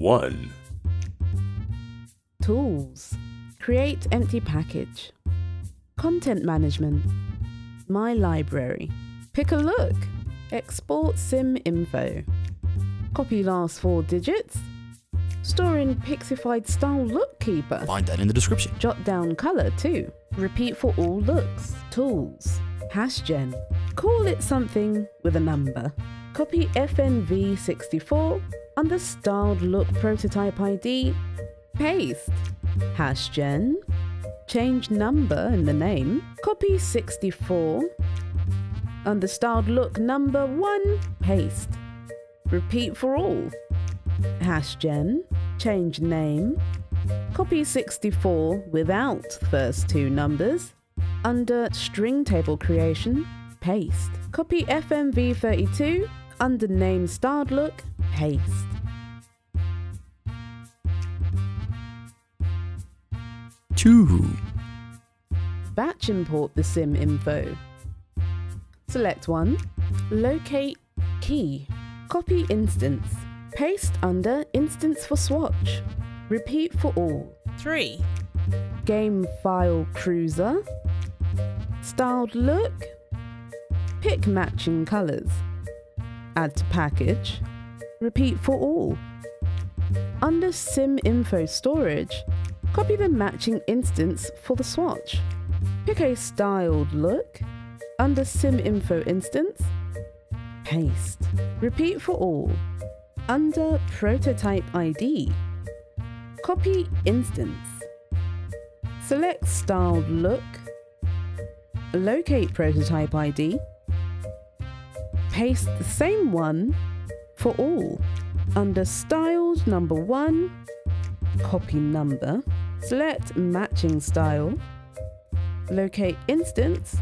1. Tools. Create empty package. Content management. My library. Pick a look. Export sim info. Copy last 4 digits. Store in Pixified style look keeper. Find that in the description. Jot down color too. Repeat for all looks. Tools. Hashgen. Call it something with a number. Copy FNV64 under styled look prototype ID. Paste. Hashgen. Change number in the name. Copy 64 under styled look number 1. Paste. Repeat for all. Hashgen. Change name. Copy 64 without first 2 numbers. Under string table creation. Paste. Copy FMV32 under name styled look. Paste. Two. Batch import the sim info. Select one. Locate key. Copy instance. Paste under instance for swatch. Repeat for all. 3. Game file cruiser. Styled look. Pick matching colors. Add to package. Repeat for all. Under sim info storage, copy the matching instance for the swatch. Pick a styled look. Under sim info instance, paste. Repeat for all. Under prototype ID, copy instance. Select styled look. Locate prototype ID. Paste the same one for all. Under styled number 1, copy number. Select matching style. Locate instance.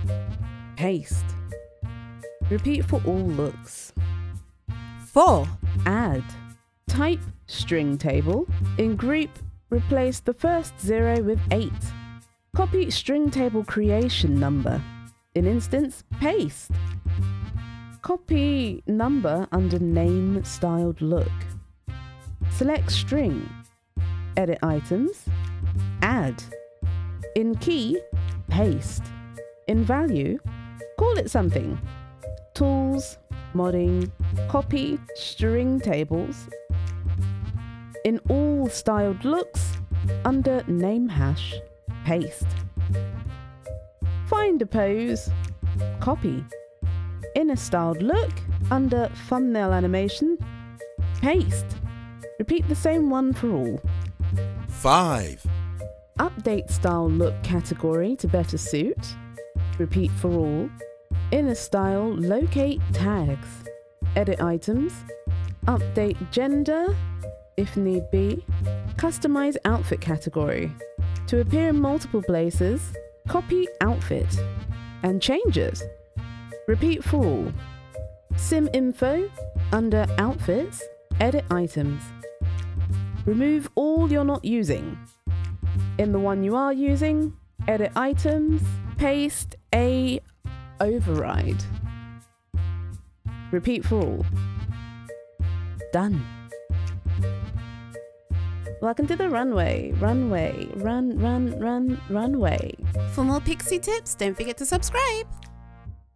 Paste. Repeat for all looks. 4. Add. Type string table. In group, replace the first 0 with 8. Copy string table creation number. In instance, paste. Copy number under name styled look. Select string. Edit items. Add. In key, paste. In value, call it something. Tools, modding, copy, string tables. In all styled looks, under name hash, paste. Find a pose, copy. In a styled look, under thumbnail animation, paste. Repeat the same one for all. 5. Update style look category to better suit. Repeat for all. In a style, locate tags. Edit items. Update gender, if need be. Customize outfit category. To appear in multiple places, copy outfit and change it. Repeat for all. Sim info, under outfits, edit items. Remove all you're not using. In the one you are using, edit items, paste a override. Repeat for all. Done. Welcome to the runway. Runway. Run, runway. For more Pixie tips, don't forget to subscribe.